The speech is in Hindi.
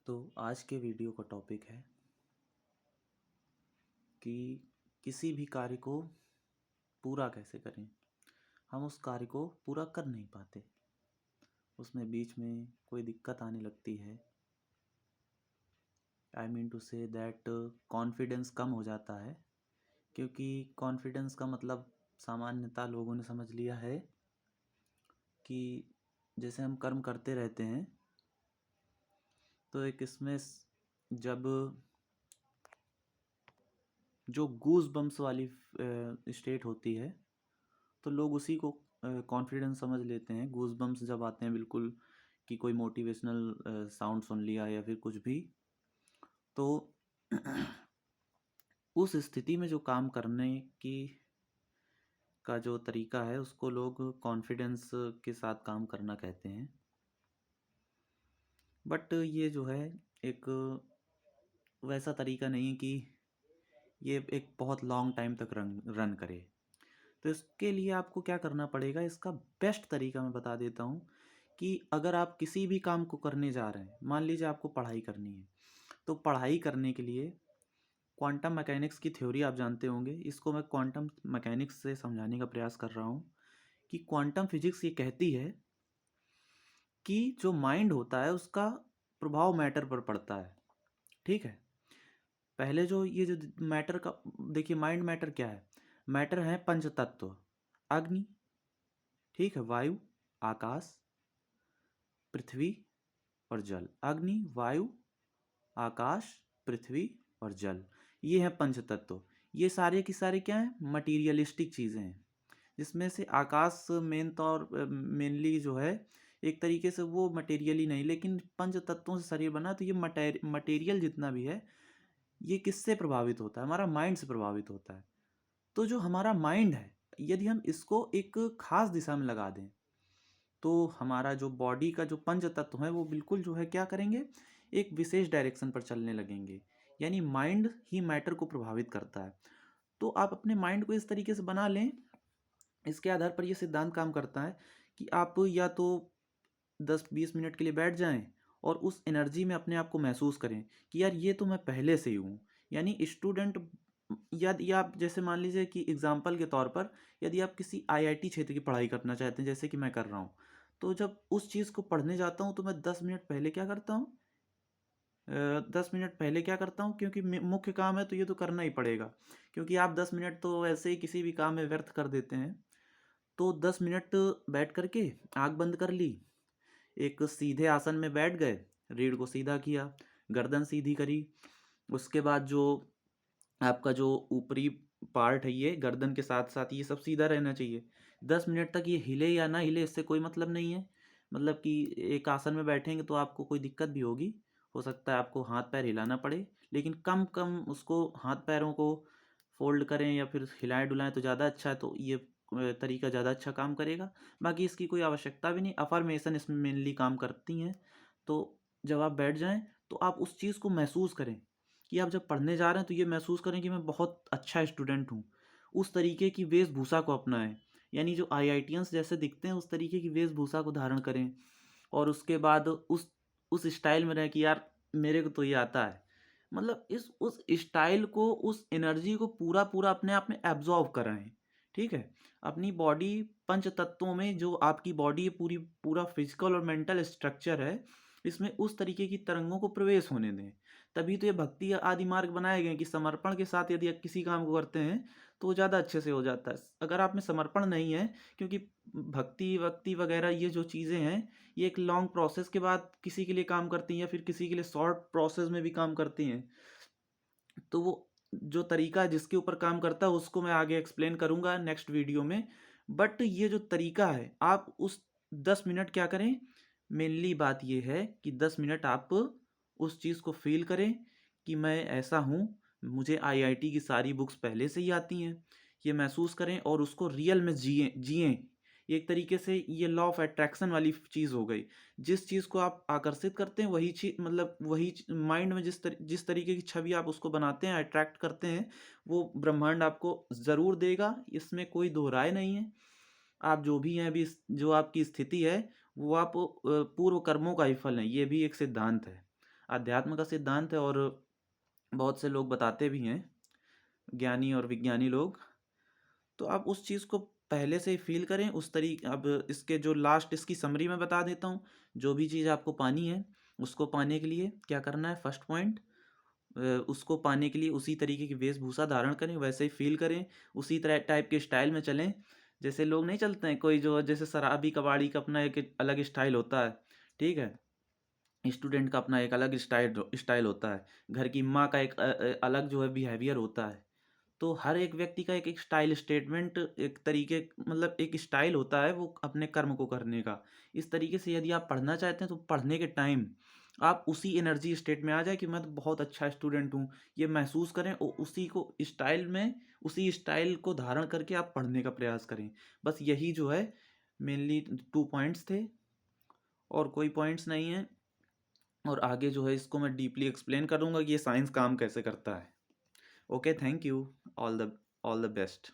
तो आज के वीडियो का टॉपिक है कि किसी भी कार्य को पूरा कैसे करें। हम उस कार्य को पूरा कर नहीं पाते, उसमें बीच में कोई दिक्कत आने लगती है। I mean to say that confidence कम हो जाता है, क्योंकि कॉन्फिडेंस का मतलब सामान्यतः लोगों ने समझ लिया है कि जैसे हम कर्म करते रहते हैं तो एक इसमें जब जो गूज बम्स वाली स्टेट होती है तो लोग उसी को कॉन्फिडेंस समझ लेते हैं। गूज बम्स जब आते हैं बिल्कुल कि कोई मोटिवेशनल साउंड सुन लिया या फिर कुछ भी, तो उस स्थिति में जो काम करने की का जो तरीका है उसको लोग कॉन्फिडेंस के साथ काम करना कहते हैं। बट ये जो है एक वैसा तरीका नहीं है कि ये एक बहुत लॉन्ग टाइम तक रन करे। तो इसके लिए आपको क्या करना पड़ेगा, इसका बेस्ट तरीका मैं बता देता हूँ कि अगर आप किसी भी काम को करने जा रहे हैं, मान लीजिए आपको पढ़ाई करनी है, तो पढ़ाई करने के लिए क्वांटम मैकेनिक्स की थ्योरी आप जानते होंगे। इसको मैं क्वांटम मैकेनिक्स से समझाने का प्रयास कर रहा हूँ कि क्वांटम फिजिक्स ये कहती है कि जो माइंड होता है उसका प्रभाव मैटर पर पड़ता है। ठीक है, पहले जो ये जो मैटर का देखिए, माइंड मैटर क्या है? मैटर है पंच तत्व, अग्नि, ठीक है, वायु, आकाश, पृथ्वी और जल। अग्नि, वायु, आकाश, पृथ्वी और जल, ये हैं पंच तत्व। ये सारे की सारे क्या हैं? मटीरियलिस्टिक चीज़ें हैं, जिसमें से आकाश मेनली जो है एक तरीके से वो मटेरियल ही नहीं, लेकिन पंच तत्वों से शरीर बना, तो ये मटेरियल जितना भी है ये किससे प्रभावित होता है? हमारा माइंड से प्रभावित होता है। तो जो हमारा माइंड है, यदि हम इसको एक खास दिशा में लगा दें तो हमारा जो बॉडी का जो पंच तत्व है वो बिल्कुल जो है क्या करेंगे, एक विशेष डायरेक्शन पर चलने लगेंगे। यानी माइंड ही मैटर को प्रभावित करता है। तो आप अपने माइंड को इस तरीके से बना लें, इसके आधार पर यह सिद्धांत काम करता है कि आप या तो 10-20 मिनट के लिए बैठ जाएं और उस एनर्जी में अपने आप को महसूस करें कि यार ये तो मैं पहले से ही हूँ। यानी स्टूडेंट, यदि आप जैसे मान लीजिए कि एग्जाम्पल के तौर पर यदि आप किसी आईआईटी क्षेत्र की पढ़ाई करना चाहते हैं, जैसे कि मैं कर रहा हूँ, तो जब उस चीज़ को पढ़ने जाता हूँ तो मैं 10 मिनट पहले क्या करता हूँ, 10 मिनट पहले क्या करता हूँ, क्योंकि मुख्य काम है तो ये तो करना ही पड़ेगा। क्योंकि आप 10 मिनट तो वैसे ही किसी भी काम में व्यर्थ कर देते हैं। तो 10 मिनट बैठ करके आँख बंद कर ली, एक सीधे आसन में बैठ गए, रीढ़ को सीधा किया, गर्दन सीधी करी। उसके बाद जो आपका जो ऊपरी पार्ट है, ये गर्दन के साथ साथ ये सब सीधा रहना चाहिए। 10 मिनट तक ये हिले या ना हिले इससे कोई मतलब नहीं है। मतलब कि एक आसन में बैठेंगे तो आपको कोई दिक्कत भी होगी, हो सकता है आपको हाथ पैर हिलाना पड़े, लेकिन कम कम उसको हाथ पैरों को फोल्ड करें या फिर हिलाएं डुलाएं तो ज़्यादा अच्छा है। तो ये तरीका ज़्यादा अच्छा काम करेगा। बाकी इसकी कोई आवश्यकता भी नहीं, अफर्मेशन इसमें मेनली काम करती हैं। तो जब आप बैठ जाएं तो आप उस चीज़ को महसूस करें कि आप जब पढ़ने जा रहे हैं तो ये महसूस करें कि मैं बहुत अच्छा स्टूडेंट हूँ। उस तरीके की वेशभूषा को अपनाएं, यानी जो आईआईटियंस जैसे दिखते हैं उस तरीके की वेशभूषा को धारण करें। और उसके बाद उस स्टाइल में रहें कि यार मेरे को तो ये आता है। मतलब इस उस स्टाइल को, उस एनर्जी को पूरा पूरा अपने आप में एब्जॉर्व कराएं। ठीक है, अपनी बॉडी पंच तत्वों में, जो आपकी बॉडी पूरी पूरा फिजिकल और मेंटल स्ट्रक्चर है, इसमें उस तरीके की तरंगों को प्रवेश होने दें। तभी तो ये भक्ति आदि मार्ग बनाए गए हैं कि समर्पण के साथ यदि आप किसी काम को करते हैं तो वो ज़्यादा अच्छे से हो जाता है। अगर आप में समर्पण नहीं है, क्योंकि भक्ति वक्ति वगैरह ये जो चीज़ें हैं ये एक लॉन्ग प्रोसेस के बाद किसी के लिए काम करती हैं या फिर किसी के लिए शॉर्ट प्रोसेस में भी काम करती हैं। तो वो जो तरीका है जिसके ऊपर काम करता है उसको मैं आगे एक्सप्लेन करूँगा नेक्स्ट वीडियो में। बट ये जो तरीका है, आप उस 10 मिनट क्या करें, मेनली बात ये है कि 10 मिनट आप उस चीज़ को फील करें कि मैं ऐसा हूँ, मुझे आईआईटी की सारी बुक्स पहले से ही आती हैं। ये महसूस करें और उसको रियल में जिएं जिएं। एक तरीके से ये लॉ ऑफ अट्रैक्शन वाली चीज़ हो गई। जिस चीज़ को आप आकर्षित करते हैं वही चीज, मतलब वही माइंड में जिस तरीके की छवि आप उसको बनाते हैं, अट्रैक्ट करते हैं, वो ब्रह्मांड आपको ज़रूर देगा। इसमें कोई दो राय नहीं है। आप जो भी हैं अभी, जो आपकी स्थिति है वो आप पूर्व कर्मों का ही फल है, ये भी एक सिद्धांत है। अध्यात्म का सिद्धांत है और बहुत से लोग बताते भी हैं, ज्ञानी और विज्ञानी लोग। तो आप उस चीज़ को पहले से ही फ़ील करें उस तरीके। अब इसके जो लास्ट इसकी समरी मैं बता देता हूँ। जो भी चीज़ आपको पानी है, उसको पाने के लिए क्या करना है, फर्स्ट पॉइंट, उसको पाने के लिए उसी तरीके की वेशभूषा धारण करें, वैसे ही फ़ील करें, उसी तरह टाइप के स्टाइल में चलें। जैसे लोग नहीं चलते हैं, कोई जो जैसे शराबी कबाड़ी का अपना एक अलग स्टाइल होता है, ठीक है? स्टूडेंट का अपना एक अलग स्टाइल होता है, घर की माँ का एक अलग जो है बिहेवियर होता है। तो हर एक व्यक्ति का एक स्टाइल स्टेटमेंट, एक तरीके, मतलब एक स्टाइल होता है वो अपने कर्म को करने का। इस तरीके से यदि आप पढ़ना चाहते हैं तो पढ़ने के टाइम आप उसी एनर्जी स्टेट में आ जाए कि मैं तो बहुत अच्छा स्टूडेंट हूँ, ये महसूस करें और उसी को स्टाइल में, उसी स्टाइल को धारण करके आप पढ़ने का प्रयास करें। बस यही जो है मेनली 2 पॉइंट्स थे, और कोई पॉइंट्स नहीं है। और आगे जो है इसको मैं डीपली एक्सप्लेन करूँगा कि ये साइंस काम कैसे करता है। Okay, thank you. All the best.